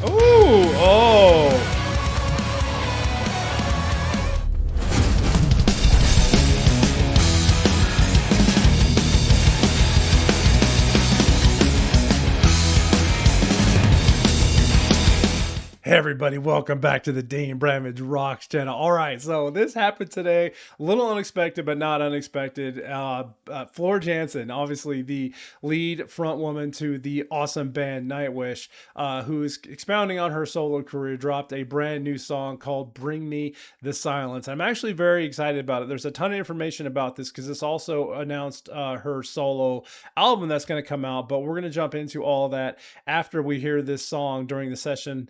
Ooh, oh. Hey everybody, welcome back to the Dane Bramage Rocks channel. All right, so this happened today, a little unexpected, but not unexpected. Floor Jansen, obviously the lead front woman to the awesome band Nightwish, who is expounding on her solo career, dropped a brand new song called Bring Me the Silence. I'm actually very excited about it. There's a ton of information about this because this also announced her solo album that's going to come out, but we're going to jump into all of that after we hear this song during the session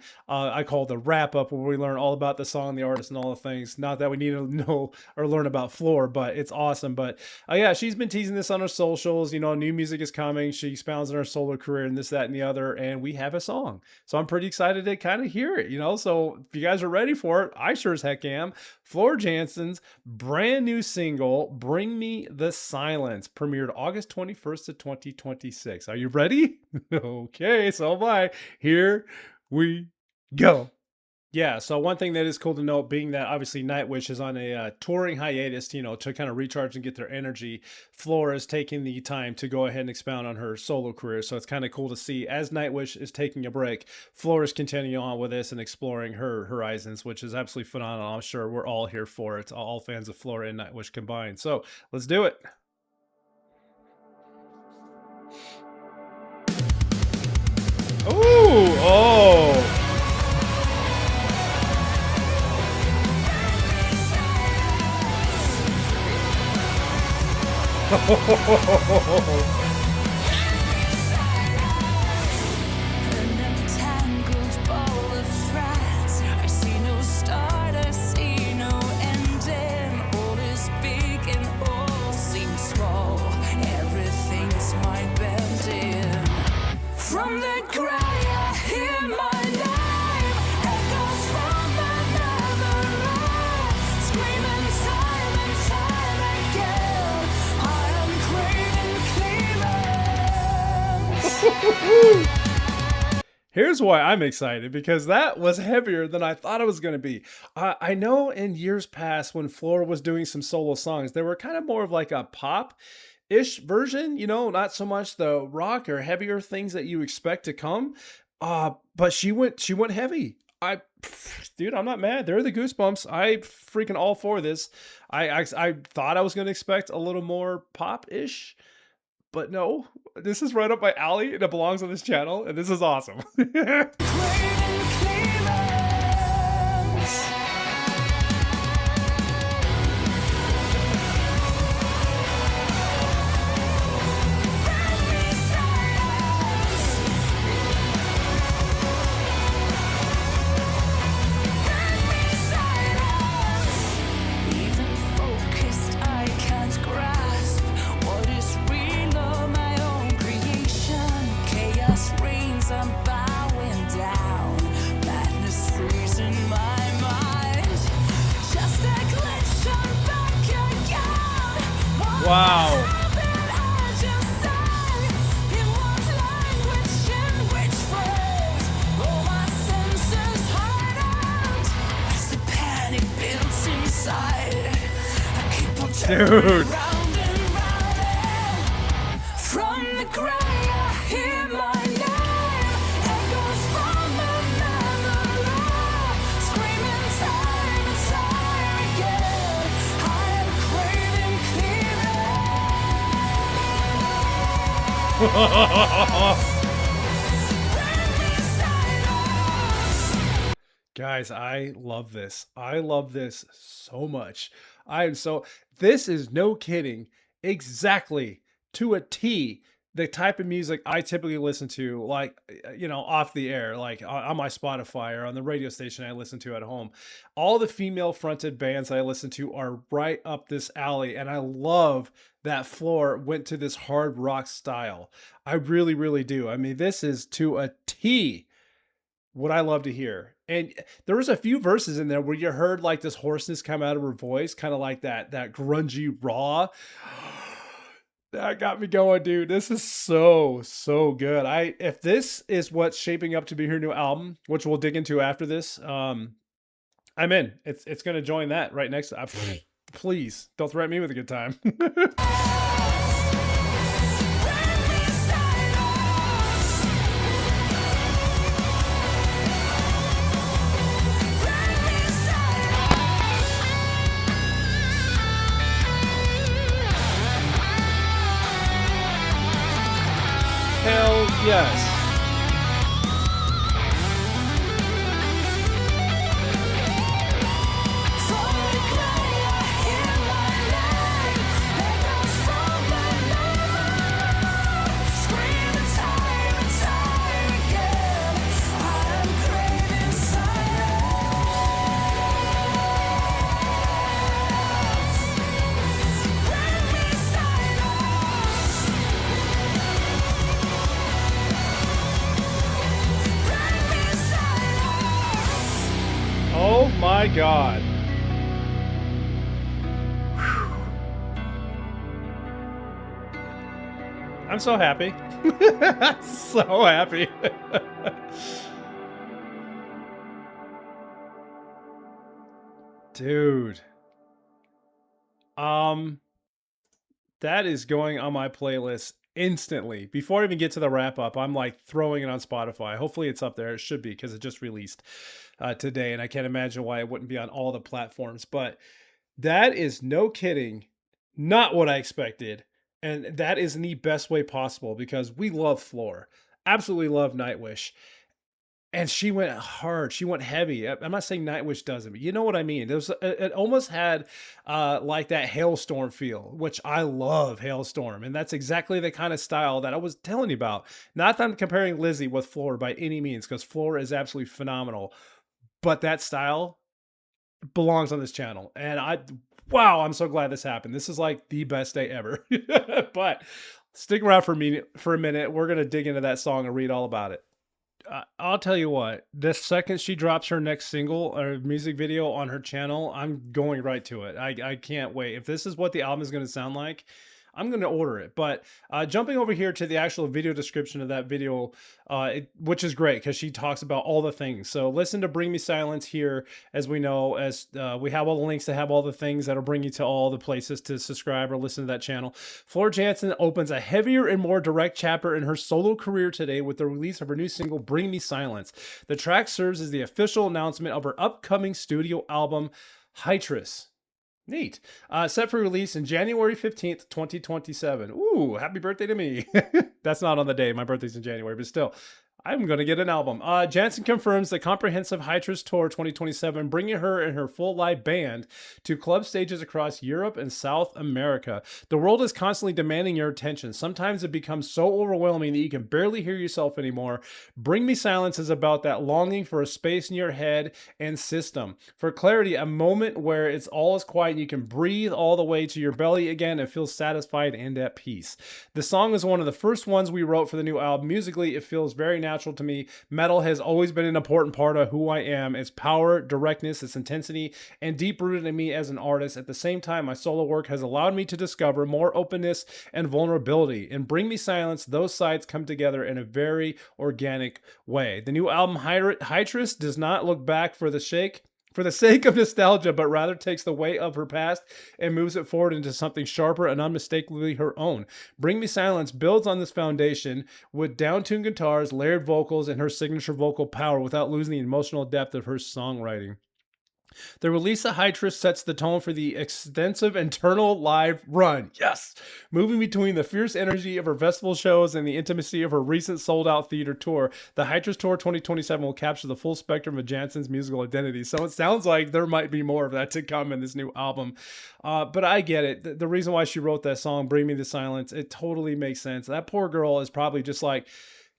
I call the wrap up, where we learn all about the song, the artist, and all the things. Not that we need to know or learn about Floor, but it's awesome. But yeah, she's been teasing this on her socials. You know, new music is coming. She expounds on her solo career and this, that, and the other. And we have a song. So I'm pretty excited to kind of hear it, you know. So if you guys are ready for it, I sure as heck am. Floor Jansen's brand new single, Bring Me the Silence, premiered August 21st of 2026. Are you ready? Okay, so am I. Here we go. Yeah, so one thing that is cool to note, being that obviously Nightwish is on a touring hiatus, you know, to kind of recharge and get their energy, Flora is taking the time to go ahead and expound on her solo career. So it's kind of cool to see as Nightwish is taking a break, Flora is continuing on with this and exploring her horizons, which is absolutely phenomenal. I'm sure we're all here for it, all fans of Flora and Nightwish combined. So let's do it. Ooh, oh. From the ground, I hear my name echoes from another life, screaming time and time again. I am craving clearance. Here's why I'm excited, because that was heavier than I thought it was going to be. I know in years past when Flora was doing some solo songs, they were kind of more of like a pop ish version, you know, not so much the rock or heavier things that you expect to come. But she went heavy. Dude, I'm not mad. There are the goosebumps. I freaking all for this. I thought I was going to expect a little more pop ish, but no, this is right up my alley and it belongs on this channel, and this is awesome. Craving clearance. Even focused, I can't grasp what is real or my own creation. Chaos reigns, I'm bowing down. Madness freezing my mind. Just a glitch, I'm back again. One Wow. habit I just say. In what language, in which phrase? All my senses heightened. As the panic builds inside, I keep on turning Dude. round and round. From the gray, I hear my name echoes from another life, screaming time and time again. I am craving clearance. Bring me silence. Guys, I love this. I love this so much. This is no kidding, exactly to a T, the type of music I typically listen to, like, you know, off the air, like on my Spotify or on the radio station I listen to at home. All the female fronted bands I listen to are right up this alley. And I love that Floor went to this hard rock style. I really, really do. I mean, this is to a T what I love to hear. And there was a few verses in there where you heard like this hoarseness come out of her voice, kind of like that grungy raw. That got me going, dude. This is so good. If this is what's shaping up to be her new album, which we'll dig into after this, I'm in. It's gonna join that right next to please don't threaten me with a good time. Hell yes. Oh my God. I'm so happy. So happy. Dude. That is going on my playlist instantly. Before I even get to the wrap up, I'm like throwing it on Spotify. Hopefully it's up there. It should be because it just released today, and I can't imagine why it wouldn't be on all the platforms. But that is no kidding, not what I expected. And that is in the best way possible because we love Floor. Absolutely love Nightwish. And she went hard. She went heavy. I'm not saying Nightwish doesn't, but you know what I mean. It almost had like that Hailstorm feel, which I love Hailstorm, and that's exactly the kind of style that I was telling you about. Not that I'm comparing Lizzie with Floor by any means, because Floor is absolutely phenomenal, but that style belongs on this channel. And wow, I'm so glad this happened. This is like the best day ever. But stick around for a minute. We're gonna dig into that song and read all about it. I'll tell you what, the second she drops her next single or music video on her channel, I'm going right to it. I can't wait. If this is what the album is going to sound like, I'm going to order it. But jumping over here to the actual video description of that video, which is great because she talks about all the things. So listen to Bring Me Silence here, as we know, as we have all the links to have all the things that'll bring you to all the places to subscribe or listen to that channel. Floor Jansen opens a heavier and more direct chapter in her solo career today with the release of her new single, Bring Me Silence. The track serves as the official announcement of her upcoming studio album, Hytris. Neat. Set for release in January 15th, 2027. Ooh, happy birthday to me. That's not on the day. My birthday's in January, but still, I'm going to get an album. Jansen confirms the comprehensive Hytris Tour 2027, bringing her and her full live band to club stages across Europe and South America. The world is constantly demanding your attention. Sometimes it becomes so overwhelming that you can barely hear yourself anymore. Bring Me Silence is about that longing for a space in your head and system. For clarity, a moment where it's all is quiet and you can breathe all the way to your belly again and feel satisfied and at peace. The song is one of the first ones we wrote for the new album. Musically, it feels very natural to me. Metal has always been an important part of who I am. Its power, directness, its intensity, and deep rooted in me as an artist. At the same time, my solo work has allowed me to discover more openness and vulnerability. In Bring Me Silence, those sides come together in a very organic way. The new album, Hytris, does not look back for the sake of nostalgia, but rather takes the weight of her past and moves it forward into something sharper and unmistakably her own. Bring Me Silence builds on this foundation with down-tuned guitars, layered vocals, and her signature vocal power without losing the emotional depth of her songwriting. The release of Hytris sets the tone for the extensive internal live run. Yes! Moving between the fierce energy of her festival shows and the intimacy of her recent sold-out theater tour, the Hytris Tour 2027 will capture the full spectrum of Jansen's musical identity. So it sounds like there might be more of that to come in this new album. But I get it. The reason why she wrote that song, Bring Me the Silence, it totally makes sense. That poor girl is probably just like,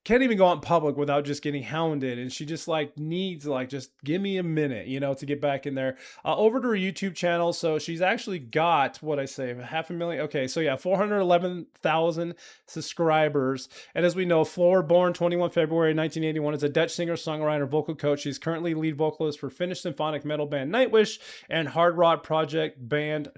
can't even go out in public without just getting hounded, and she just like needs like just give me a minute, to get back in there. Over to her YouTube channel, so she's actually got what I say 500,000. Okay, so yeah, 411,000 subscribers. And as we know, Floor, born 21 February 1981, is a Dutch singer, songwriter, vocal coach. She's currently lead vocalist for Finnish symphonic metal band Nightwish and hard rock project band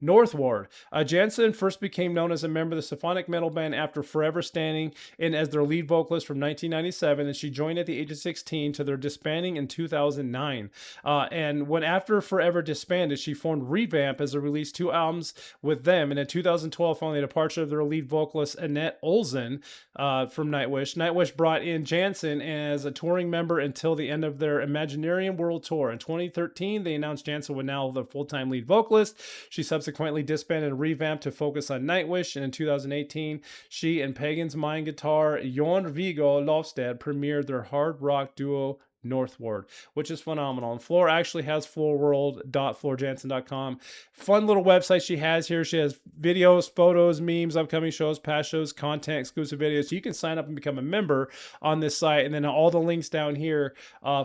Northward. Jansen first became known as a member of the symphonic metal band after Forever standing in as their lead vocalist from 1997, and she joined at the age of 16 to their disbanding in 2009. And when after Forever disbanded, she formed Revamp as they released 2 albums with them. And in 2012, following the departure of their lead vocalist Annette Olsen from Nightwish, Nightwish brought in Jansen as a touring member until the end of their Imaginarium World Tour. In 2013, they announced Jansen would now the full-time lead vocalist. She subsequently disbanded and revamped to focus on Nightwish, and in 2018, she and Pagan's Mind guitar Jon Viggo Lofstad premiered their hard rock duo Northward, which is phenomenal. And Floor actually has floorworld.floorjansen.com. Fun little website she has here. She has videos, photos, memes, upcoming shows, past shows, content, exclusive videos. So you can sign up and become a member on this site. And then all the links down here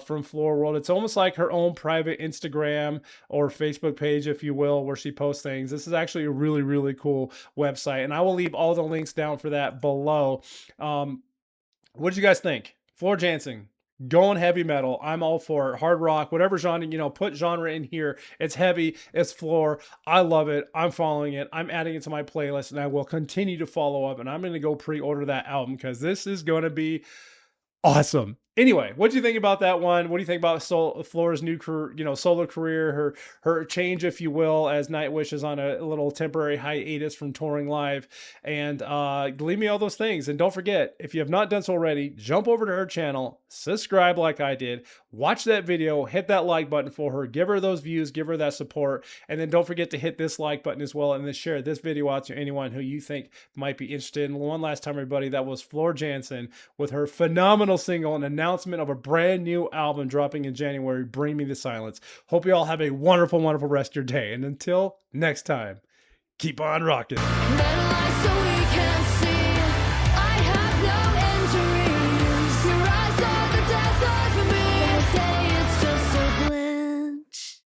from Floor World. It's almost like her own private Instagram or Facebook page, if you will, where she posts things. This is actually a really, really cool website. And I will leave all the links down for that below. What did you guys think? Floor Jansen. Going heavy metal. I'm all for it. Hard rock, whatever genre, put genre in here. It's heavy. It's floor. I love it. I'm following it. I'm adding it to my playlist, and I will continue to follow up. And I'm going to go pre-order that album because this is going to be awesome. Anyway, what do you think about that one? What do you think about Floor's new career, solo career, her change, if you will, as Nightwish is on a little temporary hiatus from touring live? And leave me all those things. And don't forget, if you have not done so already, jump over to her channel, subscribe like I did, watch that video, hit that like button for her, give her those views, give her that support, and then don't forget to hit this like button as well, and then share this video out to anyone who you think might be interested. And one last time, everybody, that was Floor Jansen with her phenomenal single and announcement of a brand new album dropping in January, Bring Me the Silence. Hope you all have a wonderful, wonderful rest of your day. And until next time, keep on rocking.